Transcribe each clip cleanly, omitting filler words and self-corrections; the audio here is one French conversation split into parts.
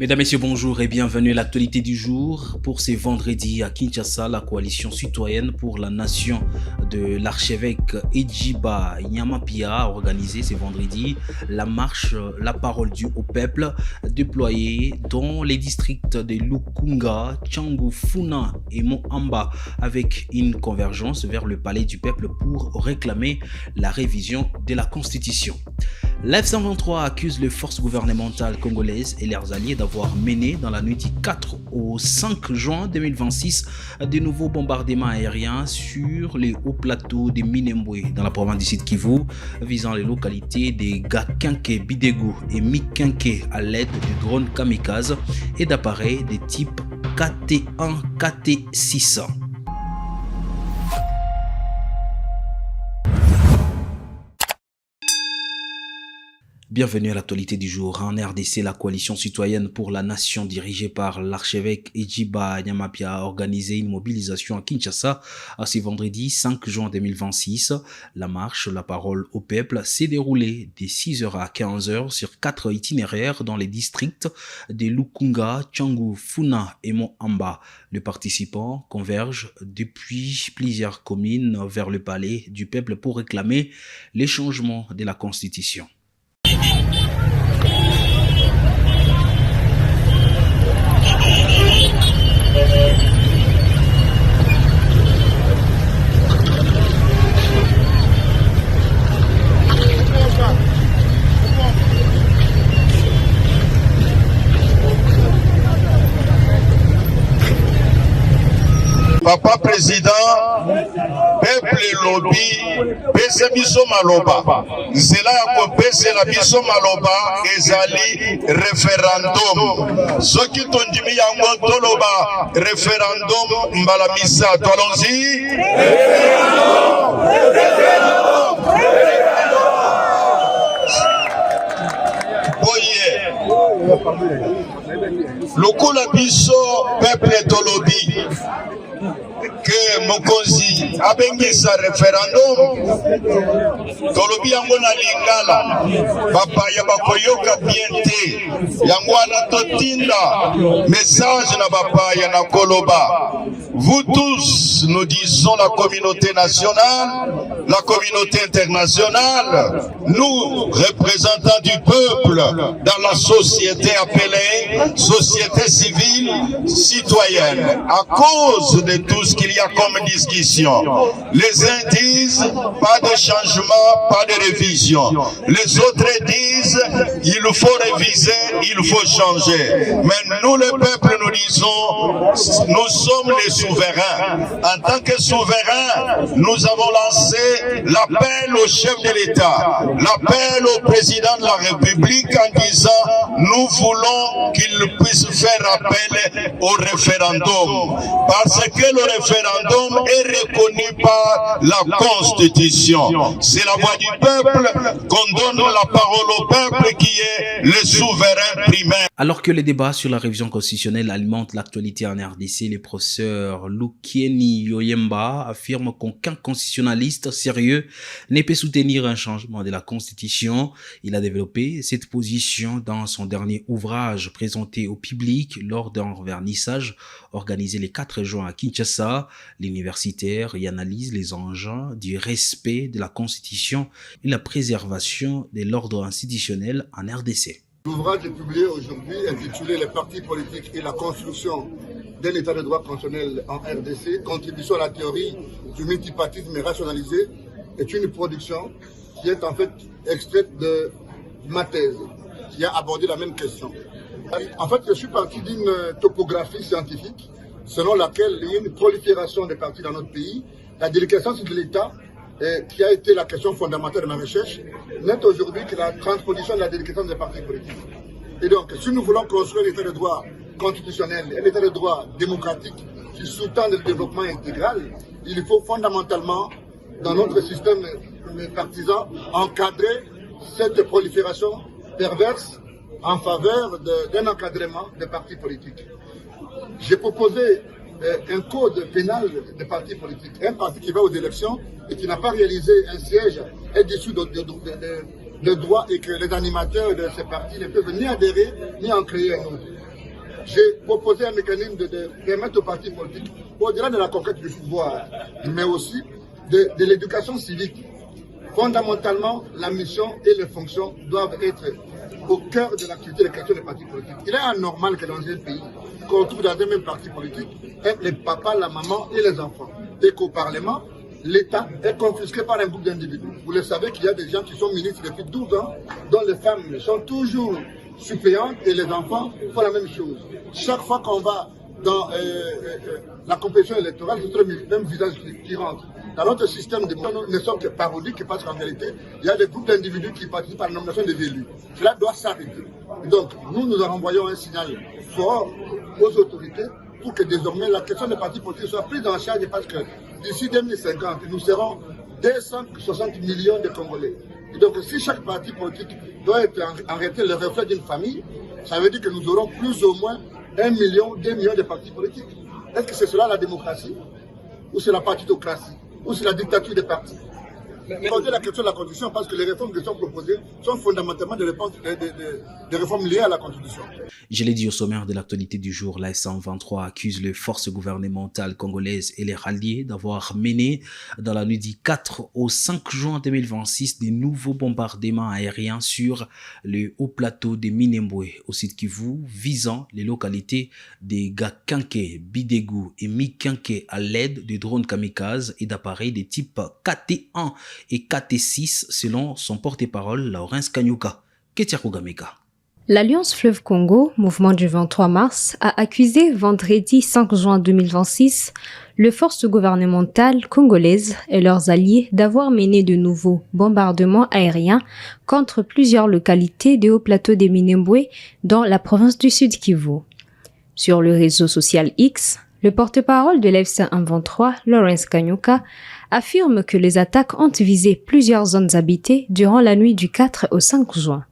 Mesdames, Messieurs, bonjour et bienvenue à l'actualité du jour. Pour ce vendredi à Kinshasa, la coalition citoyenne pour la nation de l'archevêque Edjiba Nyamapia a organisé ce vendredi la marche La parole due au peuple déployée dans les districts de Lukunga, Tchangu, Funa et Moamba avec une convergence vers le palais du peuple pour réclamer la révision de la constitution. L'F-123 accuse les forces gouvernementales congolaises et leurs alliés d'avoir mené dans la nuit du 4 au 5 juin 2026 de nouveaux bombardements aériens sur les hauts plateaux de Minembwe dans la province du Sud Kivu visant les localités de Gakenke, Bidego et Mikenke à l'aide de drones kamikazes et d'appareils de type KT-1, KT-6. Bienvenue à l'actualité du jour. En RDC, la coalition citoyenne pour la nation dirigée par l'archevêque Edjiba Nyamapia a organisé une mobilisation à Kinshasa ce vendredi 5 juin 2026. La marche La parole au peuple s'est déroulée de 6h à 15h sur 4 itinéraires dans les districts de Lukunga, Tchangu, Funa et Moamba. Les participants convergent depuis plusieurs communes vers le palais du peuple pour réclamer les changements de la constitution. Papa président, peuple lobby, pese biso maloba. Zela yako pese la biso maloba ezali référendum. Soki tondimi yango toloba référendum mbala misato. Allons-y. Référendum, référendum, référendum. Boye. Lokola biso peuple tolobi. Que mokonzi abengisa référendum tolobi yango na lingala bapaya bakoyoka bien te yango wana totinda message na bapaya na koloba. Vous tous, nous disons la communauté nationale, la communauté internationale, nous, représentants du peuple dans la société appelée société civile citoyenne, à cause de tout ce qu'il y a comme discussion. Les uns disent pas de changement, pas de révision. Les autres disent il faut réviser, il faut changer. Mais nous, le peuple, nous disons, nous sommes les souverains. En tant que souverains, nous avons lancé l'appel au chef de l'État, l'appel au président de la République en disant nous voulons qu'il puisse faire appel au référendum. Parce que le référendum est reconnu par la Constitution. C'est la voix du peuple qu'on donne la parole au peuple qui est le souverain primaire. Alors que les débats sur la révision constitutionnelle alimentent l'actualité en RDC, le professeur Lukieni Yoyemba affirme qu'aucun constitutionnaliste sérieux ne peut soutenir un changement de la Constitution. Il a développé cette position dans son dernier ouvrage présenté au public lors d'un vernissage organisé le 4 juin à Kinshasa. L'universitaire y analyse les enjeux du respect de la Constitution et la préservation de l'ordre institutionnel en RDC. L'ouvrage est publié aujourd'hui intitulé « Les partis politiques et la construction d'un état de droit constitutionnel en RDC, contribution à la théorie du multipartisme rationalisé » est une production qui est en fait extraite de ma thèse, qui a abordé la même question. En fait, je suis parti d'une topographie scientifique selon laquelle il y a une prolifération des partis dans notre pays. La déliquescence de l'État, qui a été la question fondamentale de ma recherche, n'est aujourd'hui que la transposition de la déliquescence des partis politiques. Et donc, si nous voulons construire l'état de droit constitutionnel, un état de droit démocratique qui sous-tend le développement intégral, il faut fondamentalement, dans notre système partisan, encadrer cette prolifération perverse en faveur d'un encadrement des partis politiques. J'ai proposé un code pénal des partis politiques. Un parti qui va aux élections et qui n'a pas réalisé un siège est déçu de droit et que les animateurs de ces partis ne peuvent ni adhérer ni en créer un autre. j'ai proposé un mécanisme de permettre aux partis politiques, au-delà de la conquête du pouvoir, mais aussi de l'éducation civique. Fondamentalement, la mission et les fonctions doivent être au cœur de l'activité de création des partis politiques. Il est anormal que dans un pays, qu'on trouve dans un même parti politique, les papas, la maman et les enfants. Et qu'au Parlement, l'État est confisqué par un groupe d'individus. Vous le savez qu'il y a des gens qui sont ministres depuis 12 ans, dont les femmes sont toujours suppléantes et les enfants font la même chose. Chaque fois qu'on va dans la compétition électorale, c'est le même visage qui rentre. Dans notre système de ne sont que parodiques parce qu'en réalité, il y a des groupes d'individus qui participent à la nomination des élus. Cela doit s'arrêter. Donc, nous envoyons un signal fort aux autorités pour que désormais la question des partis politiques soit prise en charge parce que d'ici 2050, nous serons 260 millions de Congolais. Et donc, si chaque parti politique doit être en réalité le reflet d'une famille, ça veut dire que nous aurons plus ou moins 1 million, 2 millions de partis politiques. Est-ce que c'est cela la démocratie? Ou c'est la partitocratie? Ou c'est la dictature des partis? Poser la question de la Constitution parce que les réformes qui sont proposées sont fondamentalement des réformes liées à la Constitution. Je l'ai dit au sommaire de l'actualité du jour, la F-123 accuse les forces gouvernementales congolaises et les ralliés d'avoir mené dans la nuit du 4 au 5 juin 2026 des nouveaux bombardements aériens sur le haut plateau de Minembwe au Sud Kivu, visant les localités de Gakanke, Bidegu et Mikanke à l'aide de drones kamikazes et d'appareils de type KT-1 et KT6 selon son porte-parole Laurence Kanyuka. Ketiako Gameka. L'Alliance Fleuve Congo, mouvement du 23 mars, a accusé vendredi 5 juin 2026 les forces gouvernementales congolaises et leurs alliés d'avoir mené de nouveaux bombardements aériens contre plusieurs localités des hauts plateaux de Minembwe dans la province du Sud Kivu. Sur le réseau social X, le porte-parole de l'FC123, Laurence Kanyuka, affirme que les attaques ont visé plusieurs zones habitées durant la nuit du 4 au 5 juin.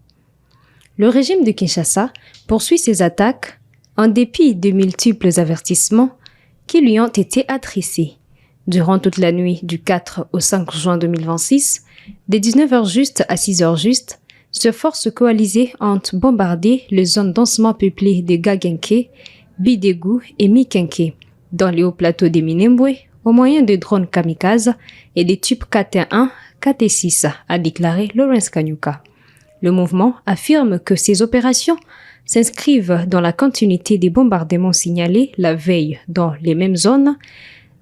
Le régime de Kinshasa poursuit ses attaques en dépit de multiples avertissements qui lui ont été adressés. Durant toute la nuit du 4 au 5 juin 2026, de 19h juste à 6h juste, ces forces coalisées ont bombardé les zones densément peuplées de Gagenke, Bidegu et Mikenke, dans les hauts plateaux de Minembwe, au moyen de drones kamikazes et des types KT-1, KT-6, a déclaré Laurence Kanyuka. Le mouvement affirme que ces opérations s'inscrivent dans la continuité des bombardements signalés la veille dans les mêmes zones.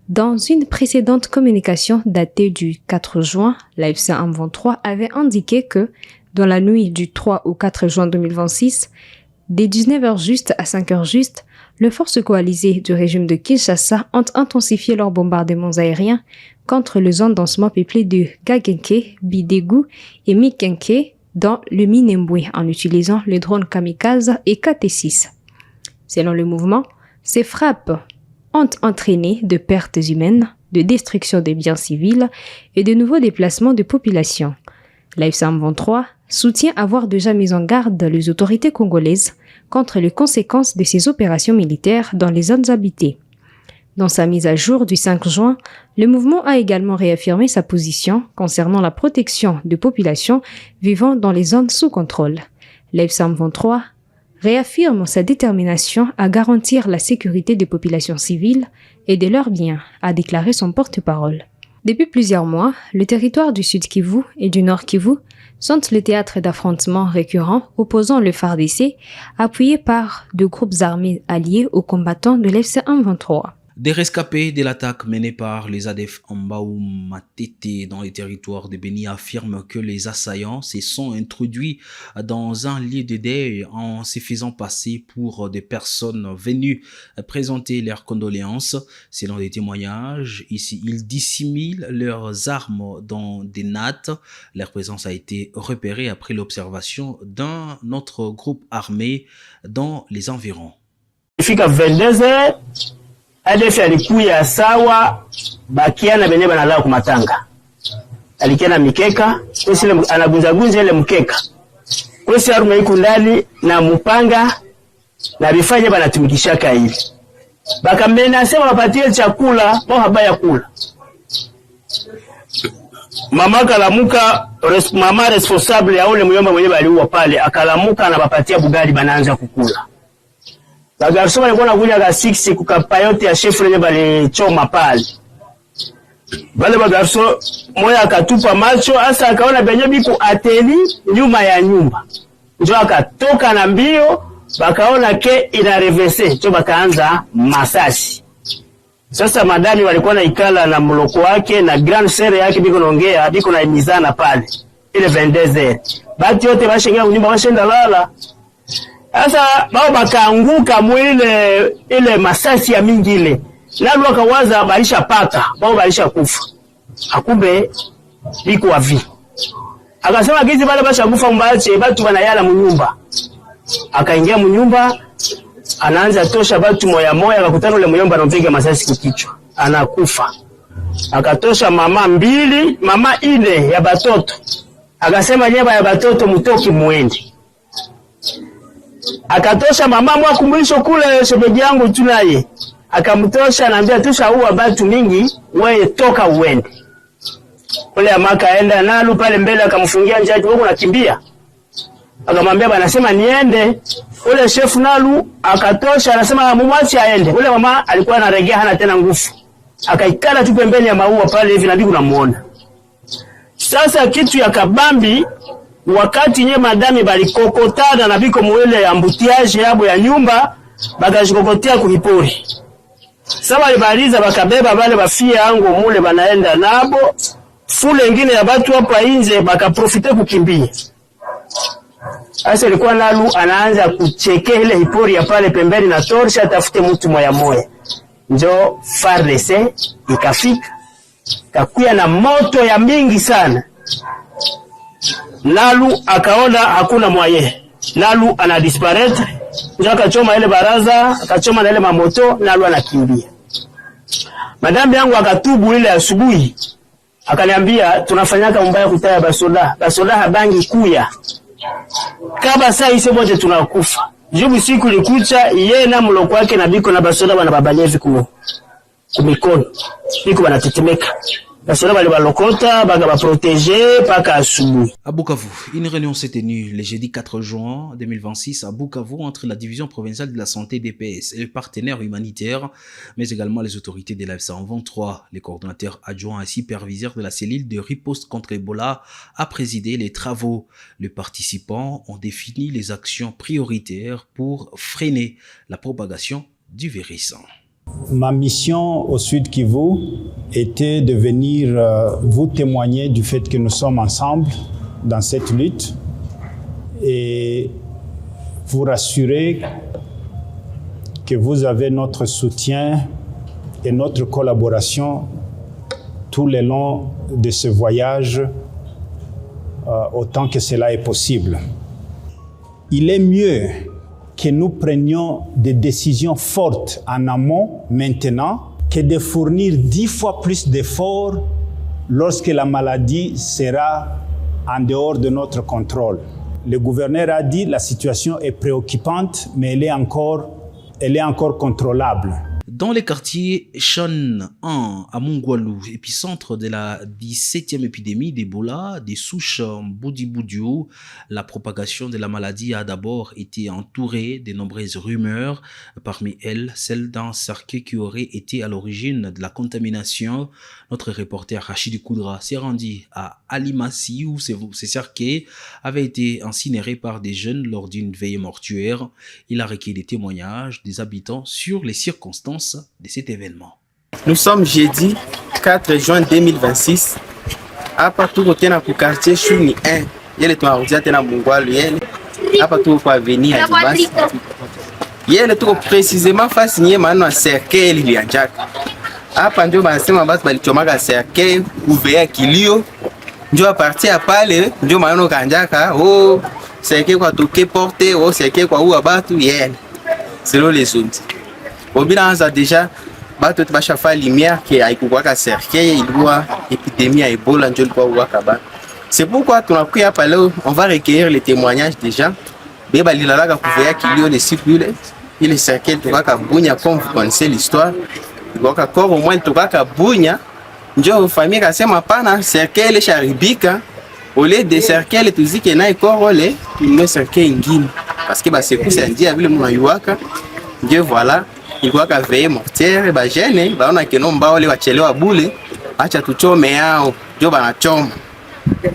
Dans une précédente communication datée du 4 juin, la FC123 avait indiqué que, dans la nuit du 3 au 4 juin 2026, dès 19h juste à 5h juste, les forces coalisées du régime de Kinshasa ont intensifié leurs bombardements aériens contre les zones densément peuplées de Gagenke, Bidegu et Mikenke dans le Minembwe en utilisant les drones kamikazes et KT-6. Selon le mouvement, ces frappes ont entraîné de pertes humaines, de destruction des biens civils et de nouveaux déplacements de population. La FC123 soutient avoir déjà mis en garde les autorités congolaises contre les conséquences de ces opérations militaires dans les zones habitées. Dans sa mise à jour du 5 juin, le mouvement a également réaffirmé sa position concernant la protection des populations vivant dans les zones sous contrôle. La FC123 réaffirme sa détermination à garantir la sécurité des populations civiles et de leurs biens, a déclaré son porte-parole. Depuis plusieurs mois, le territoire du Sud Kivu et du Nord Kivu sont le théâtre d'affrontements récurrents opposant le FARDC, appuyé par deux groupes armés alliés aux combattants de l'FC123. Des rescapés de l'attaque menée par les ADF en Mbao-Matete dans les territoires de Beni affirment que les assaillants se sont introduits dans un lieu de deuil en se faisant passer pour des personnes venues présenter leurs condoléances. Selon des témoignages, ici, ils dissimulent leurs armes dans des nattes. Leur présence a été repérée après l'observation d'un autre groupe armé dans les environs. Ifika 22h ADF alikuya sawa bakiana benye banalala kumatanga. Alikiana mikeka, kwesi anagunzagunza ile mkeka. Kwesi arume iko ndani na mupanga na bifanye banatumikishaka hivi. Bakamena sema wapatie chakula, bao habaya kula. Mama kalamuka, mama responsable ya ule muyomba mwenye baliua pale, akalamuka anabapatia bugali banaanza kukula. Bagarso walikuwa nakuja ka 6 kukapayote ya chef lenye balichoma pale. Bale bagarso moya akatupa macho asa akaona benye biko ateli nyuma ya nyumba. Ndio akatoka na mbio bakaona ke ina reverse ndio bakaanza masasi. Sasa madami walikuwa naikala na mloko wake na grand sere yake biko naongea biko na imizana pale. Ile 22h. Bati yote bashenga nyumba bashenda lala. Sasa bao bakaanguka mwile ile masasi ya mingi ile. Lalu akawaza balisha paka, bao balisha kufa. Akumbe biko wavi. Akasema kizi bale basha kufa mbache batu banayala munyumba. Akaingia munyumba, anaanza tosha batu moya moya, akakutana ule muyomba anampiga masasi kichwa. Anakufa. Akatosha mama 2, mama 4 ya batoto. Akasema nyeba ya batoto mutoki muende. Akatosha mama mwa kumlisho kule shebeji yangu tunaye. Akamtosha anaambia tusha huwa batu mingi wewe toka uende. Ule amaka aenda nalu pale mbele akamfungia njaji wako nakimbia. Akamwambia bana sema niende. Ule chef nalu akatosha anasema mumwachi aende. Ule mama alikuwa anaregea hana tena nguvu. Akaikala tu pembeni ya maua pale hivi na biku namuona. Sasa kitu ya kabambi wakati nye madami balikokotana na biko mwele ya mbutiaje yabo ya nyumba bakashikokotea kuhipori. Sasa walibaliza bakabeba bale bafia yangu mule banaenda nabo fule ingine ya batu hapa nje bakaprofite kukimbia. Sasa ilikuwa nalu anaanza kucheke ile hipori ya pale pembeni na torsha atafute mtu moya moya. Njo FARDC ikafika kakuya na moto ya mingi sana. Nalu akaona hakuna mwaye. Nalu anadisparate. Ndio akachoma ile baraza, akachoma na ile mamoto, Nalu anakimbia. Madambi yangu akatubu ile asubuhi. Akaniambia tunafanyaka mbaya kutaya basoda. Basoda habangi kuya. Kaba saa hizo bote tunakufa. Jubu siku likucha yeye na mloko wake na biko na basoda bana babanyevi kumikono. Biko banatetemeka. À Bukavu, une réunion s'est tenue le jeudi 4 juin 2026 à Bukavu entre la division provinciale de la santé DPS et les partenaires humanitaires, mais également les autorités de la F123. Les coordonnateurs adjoints et superviseurs de la cellule de riposte contre Ebola a présidé les travaux. Les participants ont défini les actions prioritaires pour freiner la propagation du virus. Ma mission au Sud Kivu était de venir vous témoigner du fait que nous sommes ensemble dans cette lutte et vous rassurer que vous avez notre soutien et notre collaboration tout le long de ce voyage autant que cela est possible. Il est mieux que nous prenions des décisions fortes en amont maintenant que de fournir 10 fois plus d'efforts lorsque la maladie sera en dehors de notre contrôle. Le gouverneur a dit que la situation est préoccupante, mais elle est encore contrôlable. Dans les quartiers Chan 1 à Mungwalu, épicentre de la 17e épidémie d'Ebola, des souches Boudi-Boudiou, la propagation de la maladie a d'abord été entourée de nombreuses rumeurs, parmi elles celle d'un cercueil qui aurait été à l'origine de la contamination. Notre reporter Rachid Koudra s'est rendu à Alimassi où ce cercueil avait été incinéré par des jeunes lors d'une veille mortuaire. Il a recueilli des témoignages des habitants sur les circonstances de cet événement. Nous sommes jeudi 4 juin 2026. Hapa tuko tena ku quartier Shuni 1. Yele tunarudia tena Mungwalu yele. Hapa tuko kwa avenue ya Dibasi. Yele tuko précisément face nye maneno cercueil ilianjaka. Hapa ndio banasema basi balichomaka cercueil ouvert kilio. Ndio a partir ya pale ndio maneno kanjaka cercueil kwa toke porte cercueil kwa uwa batu yele. Selon les autres. Obilanza déjà bato tbasha fa lumière que haikukwaka cercueil ilikuwa épidémie ya Ebola ndio ilikuwa wakaba. C'est pourquoi tunakuya hapa leo on va recueillir les témoignages déjà. Beba lilalaka kuvea kilio le siku ile cercueil tukaka bunya comme vous connaissez l'histoire. Tukaka corps au moins tukaka bunya ndio famille kasema pana cercueil ile sharibika au lieu de cercueil tuzike na corps le une cercueil ngine parce que ba secousé ndia vile mnayuaka Dieu voilà, il voit qu'à veiller mortière, bah gêne, bah on a que non bah les wachelewa boule, acha tuchome yao, Dieu bana chom.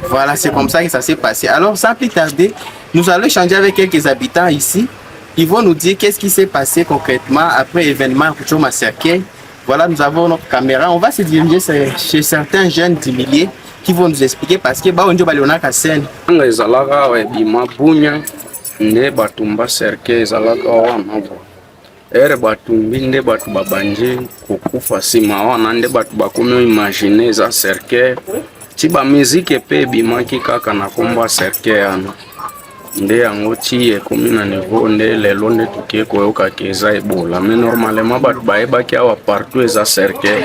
Voilà, c'est comme ça que ça s'est passé. Alors sans plus tarder, nous allons échanger avec quelques habitants ici. Ils vont nous dire qu'est-ce qui s'est passé concrètement après l'événement Kuchoma Cercueil. Voilà, nous avons notre caméra. On va se diriger chez certains jeunes du millier qui vont nous expliquer parce que on dit balona scène. Ezalaka ebima bunya nde batumba cercueil ezalaka wana ere batumbi nde batu babanje kokufa nsima wana nde batu bakomi imagine eza cercueil ti bamizike mpe ebimaki kaka na kombo ya cercueil wana nde yango ti ekomi na niveau nde lelo nde tokie koyokaki eza ebola mais normalement batu bayebaki awa partout eza cercueil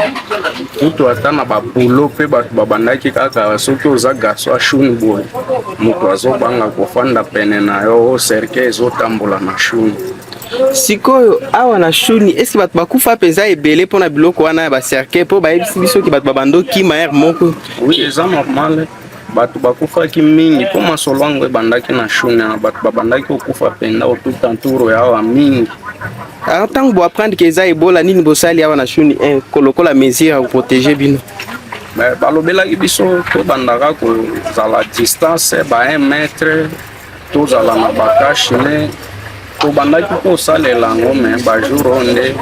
kutu ata na babulo mpe batu babandaki kaka soki oza garso ashuni boye moto azobanga kofanda pene na yo cercueil ezotambola na shuni. Sikoyo awa na shuni eske batu bakufa peza ebele mpona biloko wana ya bacercueil mpo bayebisi biso ki batu babandoki mayere moko? Oui, eza normal batu bakufaki mingi mpo masolo yango ebandaki na shuni na batu babandaki kokufa penda otuta nturo ya awa mingi. Alors ntango boaprendre ke eza ebola nini bosali awa na shuni kolokola mesure ya koprotege bino? Balobelaki biso tobandaka kozala distance ba 1 mètre tozala na bakashine tobandaki kosalela yango me bajour oyo nde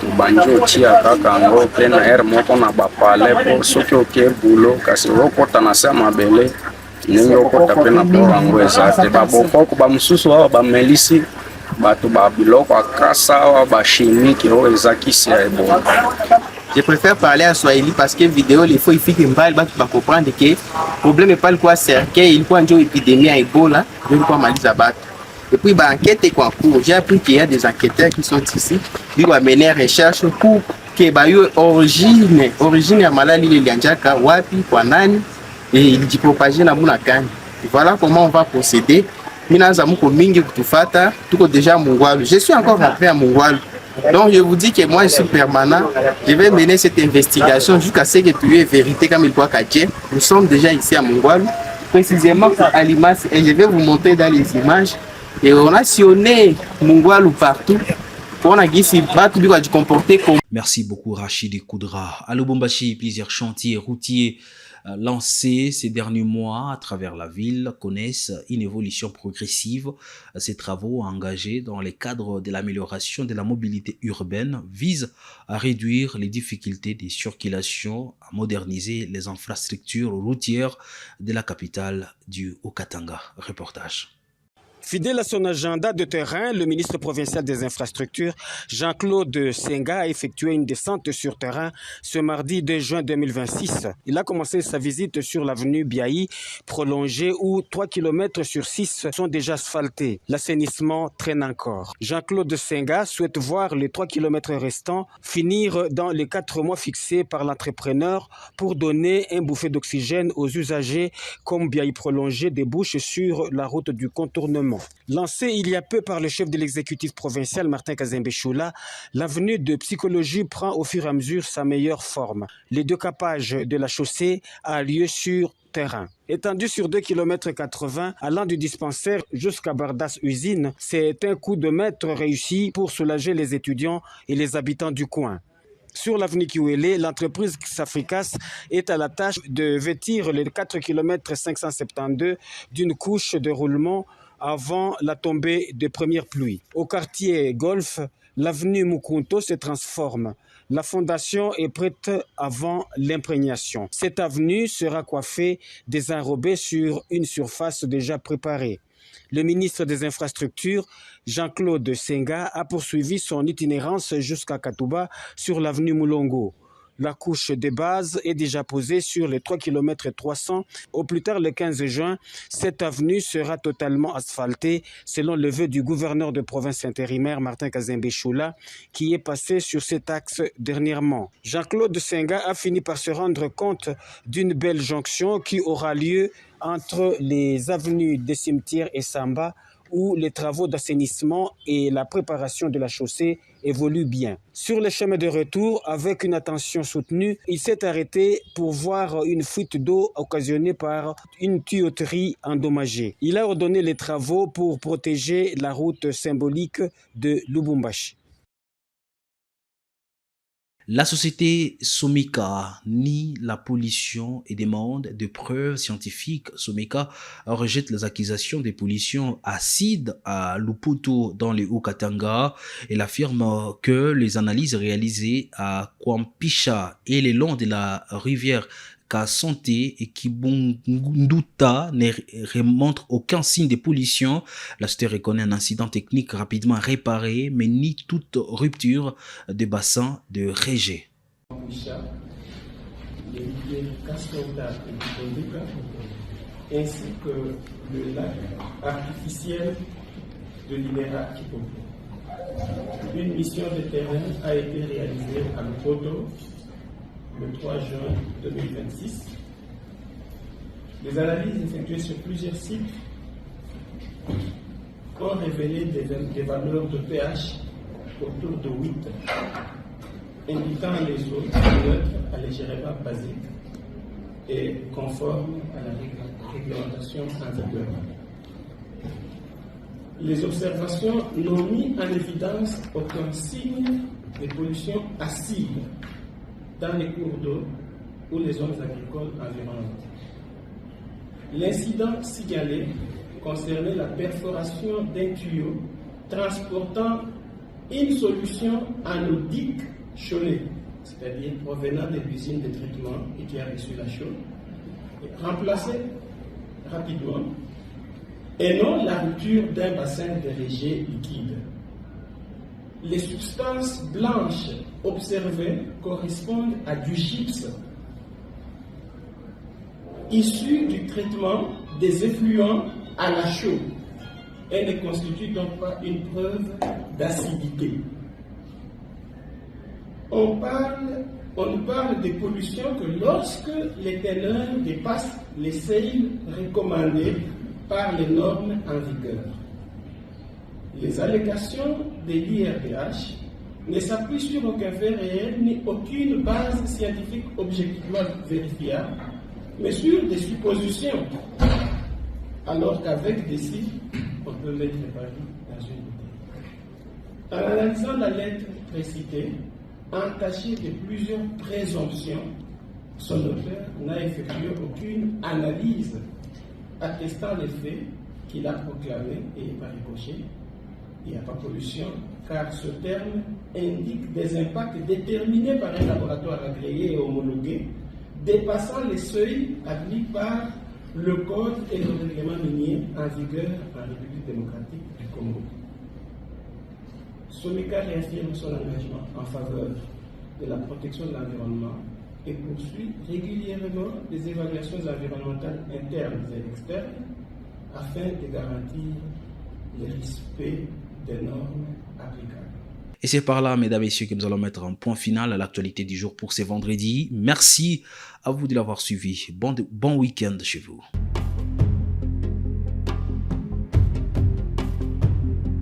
tobandi otia kaka yango mpe na ere moko na bapale mpo soki okie bulo kasi okota na se ya mabele ndenge okota mpe na poro yango eza te babokoko bamosusu awa bamelisi bato babiloko akasa awa bachimike oyo eza kisi ya ebola. Je préfère parler en Swahili parce que vidéo il faut ifike mbali batu ba comprendre que problème pas quoi cercueil il faut une épidémie à Ebola je ne pas maliza batu. Et puis bah enquête quoi cours j'ai appris qu'il y a des enquêteurs qui sont ici ils vont mener recherche pour que ba yo origine ya malali ile ilianjaka wapi kwa nani et il dit propager na muna kani. Voilà comment on va procéder. Mina za muko mingi kutufata tuko déjà Mungwalu. Je suis encore rentré à Mungwalu. Donc je vous dis que moi je suis permanent, je vais mener cette investigation jusqu'à ce que tu aies vérité comme il doit cacher. Nous sommes déjà ici à Mungwalu, précisément à Limas, et je vais vous montrer dans les images. Et on a sillonné Mungwalu partout. Pour on a du comporter comme. Merci beaucoup Rachid Koudra. À Lubumbashi, plusieurs chantiers routiers lancés ces derniers mois à travers la ville connaissent une évolution progressive. Ces travaux engagés dans le cadre de l'amélioration de la mobilité urbaine visent à réduire les difficultés de circulation, à moderniser les infrastructures routières de la capitale du Haut-Katanga. Reportage. Fidèle à son agenda de terrain, le ministre provincial des infrastructures, Jean-Claude Senga, a effectué une descente sur terrain ce mardi 2 juin 2026. Il a commencé sa visite sur l'avenue Biaï, prolongée où 3 km sur 6 sont déjà asphaltés. L'assainissement traîne encore. Jean-Claude Senga souhaite voir les 3 km restants finir dans les 4 mois fixés par l'entrepreneur pour donner un bouffée d'oxygène aux usagers comme Biaï prolongée débouche sur la route du contournement. Lancé il y a peu par le chef de l'exécutif provincial Martin Kazembe Choula, l'avenue de psychologie prend au fur et à mesure sa meilleure forme. Le décapage de la chaussée a lieu sur terrain. Étendu sur 2 km 80 allant du dispensaire jusqu'à Bardas Usine, c'est un coup de maître réussi pour soulager les étudiants et les habitants du coin. Sur l'avenue Kiwele, l'entreprise Safricas est à la tâche de vêtir les 4 km 572 d'une couche de roulement avant la tombée des premières pluies. Au quartier Golf, l'avenue Mukunto se transforme. La fondation est prête avant l'imprégnation. Cette avenue sera coiffée des enrobés sur une surface déjà préparée. Le ministre des Infrastructures, Jean-Claude Senga, a poursuivi son itinérance jusqu'à Katouba sur l'avenue Moulongo. La couche de base est déjà posée sur les 3 km 300. Au plus tard, le 15 juin, cette avenue sera totalement asphaltée selon le vœu du gouverneur de province intérimaire Martin Kazembe Choula qui est passé sur cet axe dernièrement. Jean-Claude Senga a fini par se rendre compte d'une belle jonction qui aura lieu entre les avenues des Cimetières et Samba où les travaux d'assainissement et la préparation de la chaussée évoluent bien. Sur le chemin de retour, avec une attention soutenue, il s'est arrêté pour voir une fuite d'eau occasionnée par une tuyauterie endommagée. Il a ordonné les travaux pour protéger la route symbolique de Lubumbashi. La société Someka nie la pollution et demande des preuves scientifiques. Someka rejette les accusations de pollution acide à Luputo dans le Haut-Katanga. Elle affirme que les analyses réalisées à Kwampisha et le long de la rivière Kasonte et Kibunduta ne remontrent aucun signe de pollution. La société reconnaît un incident technique rapidement réparé, mais nie toute rupture de bassin de rejet. Ainsi que le lac artificiel de l'Inera Kipopo. Une mission de terrain a été réalisée à Lupoto le 3 juin 2026. Les analyses effectuées sur plusieurs sites ont révélé des valeurs de pH autour de 8, indiquant les eaux neutres à légèrement basique et conformes à la réglementation en vigueur. Les observations n'ont mis en évidence aucun signe de pollution acide dans les cours d'eau ou les zones agricoles environnantes. L'incident signalé concernait la perforation d'un tuyau transportant une solution anodique cholée, c'est-à-dire provenant de l'usine de traitement et qui a reçu la chaux, et remplacée rapidement, et non la rupture d'un bassin de rejet liquide. Les substances blanches observées correspondent à du gypse issu du traitement des effluents à la chaux et ne constituent donc pas une preuve d'acidité. On ne parle de pollution que lorsque les teneurs dépassent les seuils recommandés par les normes en vigueur. Les allégations de l'IRDH ne s'appuient sur aucun fait réel ni aucune base scientifique objectivement vérifiable, mais sur des suppositions, alors qu'avec des sites, on peut mettre Paris dans une bouteille. En analysant la lettre précitée, entachée de plusieurs présomptions, son auteur n'a effectué aucune analyse attestant les faits qu'il a proclamés et par ricochet. Il n'y a pas pollution, car ce terme indique des impacts déterminés par un laboratoire agréé et homologué, dépassant les seuils admis par le Code et le règlement minier en vigueur en République démocratique du Congo. Someka réaffirme son engagement en faveur de la protection de l'environnement et poursuit régulièrement des évaluations environnementales internes et externes afin de garantir le respect des normes applicables. Et c'est par là, mesdames et messieurs, que nous allons mettre un point final à l'actualité du jour pour ce vendredi. Merci à vous de l'avoir suivi. Bon week-end chez vous.